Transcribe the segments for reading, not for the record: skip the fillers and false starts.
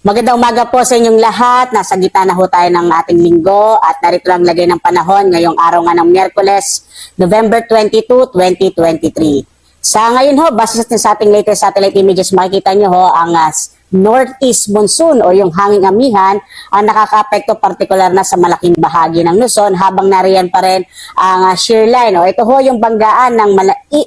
Magandang umaga po sa inyong lahat. Nasa gitna na ho tayo ng ating linggo at narito lang lagay ng panahon ngayong araw nga ng Miyerkules, November 22, 2023. Sa ngayon ho, base sa ating latest satellite images, makikita nyo ho ang northeast monsoon o yung hanging amihan ang nakaka-apekto partikular na sa malaking bahagi ng Luzon habang nariyan pa rin ang shear line. O, ito ho yung banggaan ng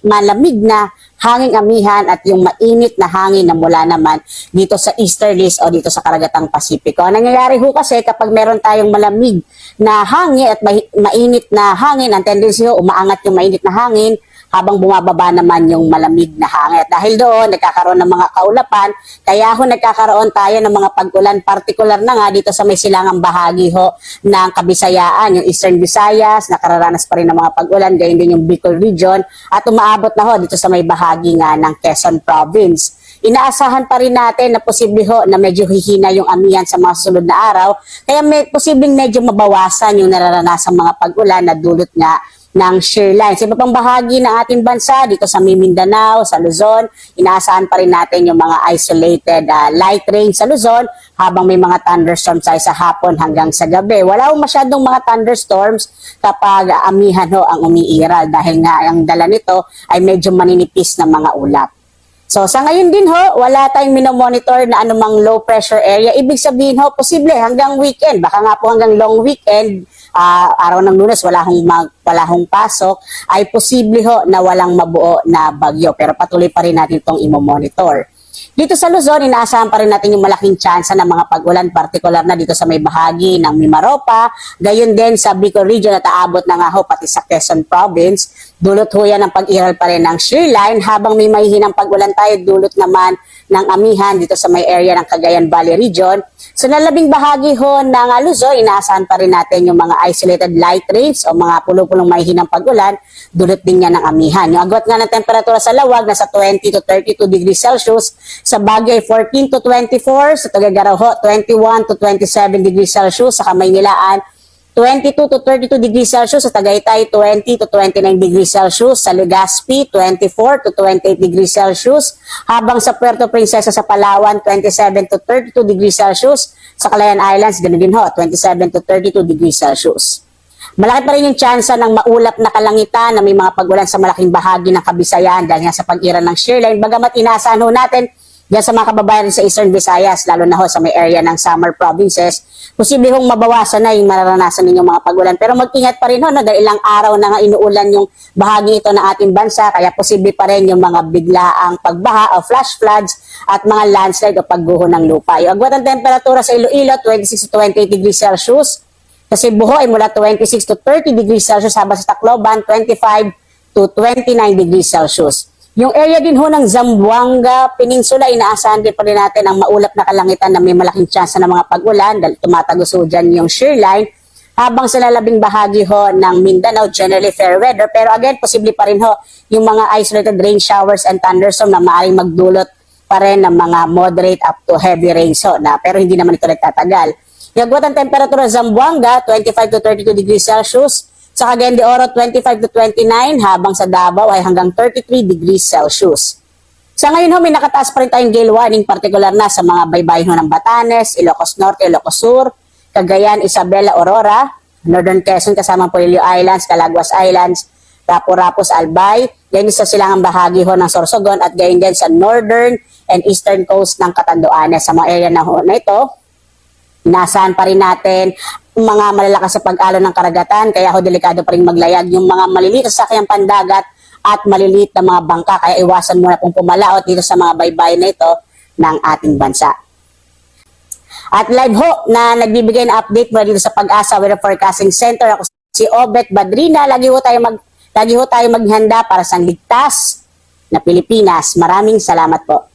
malamig na hanging amihan at yung mainit na hangin na mula naman dito sa easterlies o dito sa karagatang Pasipiko. Ang nangyayari ho kasi kapag meron tayong malamig na hangin at mainit na hangin, ang tendency ho umaangat yung mainit na hangin habang bumababa naman yung malamig na hangin. Dahil doon, nagkakaroon ng mga kaulapan, kaya ho nagkakaroon tayo ng mga pag-ulan, partikular na nga dito sa may silangang bahagi ho ng Kabisayaan, yung Eastern Visayas, nakararanas pa rin ng mga pag-ulan, gayon din yung Bicol region, at umaabot na ho dito sa may bahagi nga ng Quezon Province. Inaasahan pa rin natin na posible ho na medyo hihina yung amihan sa mga susunod na araw, kaya posibleng medyo mabawasan yung nararanasang mga pag-ulan na dulot nga ng shear line. Sa iba pang bahagi ng ating bansa, dito sa Mindanao, sa Luzon, inaasahan pa rin natin yung mga isolated light rain sa Luzon habang may mga thunderstorms ay sa hapon hanggang sa gabi. Wala masyadong mga thunderstorms kapag amihan ho ang umiiral dahil nga ang dala nito ay medyo maninipis na mga ulap. So sa ngayon din ho, wala tayong minomonitor na anumang low pressure area. Ibig sabihin ho, posible hanggang weekend, baka nga po hanggang long weekend, araw ng Lunes wala hong pasok, ay posible ho na walang mabuo na bagyo. Pero patuloy pa rin natin itong imomonitor. Dito sa Luzon, inaasahan pa rin natin yung malaking tsansa ng mga pag-ulan, partikular na dito sa may bahagi ng Mimaropa, gayon din sa Bicol region at aabot na nga ho pati sa Quezon Province. Dulot ho yan ng pag-iral pa rin ng shear line habang may mahihinang pag-ulan tayo, dulot naman ng amihan dito sa may area ng Cagayan Valley region. Sa nalabing bahagi ho ng Luzon, inaasahan pa rin natin yung mga isolated light rains o mga pulo-pulong mahihinang pag-ulan, dulot din yan ng amihan. Yung agwat nga ng temperatura sa Lawag, nasa 20 to 32 degrees Celsius, sa Baguio ay 14 to 24, sa Tuguegarao ho, 21 to 27 degrees Celsius, sa Kamaynilaan, 22 to 32 degrees Celsius, sa Tagaytay 20 to 29 degrees Celsius, sa Legazpi 24 to 28 degrees Celsius, habang sa Puerto Princesa sa Palawan 27 to 32 degrees Celsius, sa Calayan Islands ganoon din ho, 27 to 32 degrees Celsius. Malaki pa rin yung tsansa ng maulap na kalangitan na may mga pag-ulan sa malaking bahagi ng Kabisayaan dahil nga sa pag-iral ng shear line. Bagamat inaasahan ho natin diyan sa mga kababayan sa Eastern Visayas, lalo na ho sa may area ng summer provinces, posible hong mabawasan na yung mararanasan ninyong mga pag-ulan. Pero mag-ingat pa rin ho, no, dahil ilang araw na nga inuulan yung bahagi ito ng ating bansa, kaya posible pa rin yung mga biglaang pagbaha o flash floods at mga landslide o pagguho ng lupa. Yung agwat ng temperatura sa Iloilo, 26 to 28 degrees Celsius. Sa Cebu ay mula 26 to 30 degrees Celsius, habang sa Tacloban, 25 to 29 degrees Celsius. Yung area din ho ng Zamboanga Peninsula, inaasahan din pa rin natin ang maulap na kalangitan na may malaking tsansa ng mga pag-ulan dahil tumatagos ho dyan yung shear line. Habang sa lalabing bahagi ho ng Mindanao, generally fair weather. Pero again, posible pa rin ho yung mga isolated rain showers and thunderstorms na maaaring magdulot pa rin ng mga moderate up to heavy rains ho, pero hindi naman ito nagtatagal. Yung agwat ang temperatura sa Zamboanga, 25 to 32 degrees Celsius. Sa Cagayan de Oro, 25 to 29, habang sa Davao ay hanggang 33 degrees Celsius. Sa ngayon ho, may nakataas pa rin tayong gale warning, partikular na sa mga baybayin ho ng Batanes, Ilocos Norte, Ilocos Sur, Cagayan, Isabela, Aurora, Northern Quezon kasama Polillo Islands, Calaguas Islands, Rapurapos, Albay, gayon sa silangang bahagi ho ng Sorsogon at gayon din sa northern and eastern coast ng Catanduanes. Sa mga area na ho na ito, inaasahan pa rin natin mga malalakas sa pag-alon ng karagatan, kaya ho delikado pa rin maglayag yung mga maliliit sa sakyang pandagat at maliliit na mga bangka, kaya iwasan muna pong pumalaot dito sa mga baybay na ito ng ating bansa. At live ho na nagbibigay na update mula dito sa Pag-asa Weather Forecasting Center. Ako si Obet Badrina. Lagi ho tayo maghanda para sa ligtas na Pilipinas. Maraming salamat po.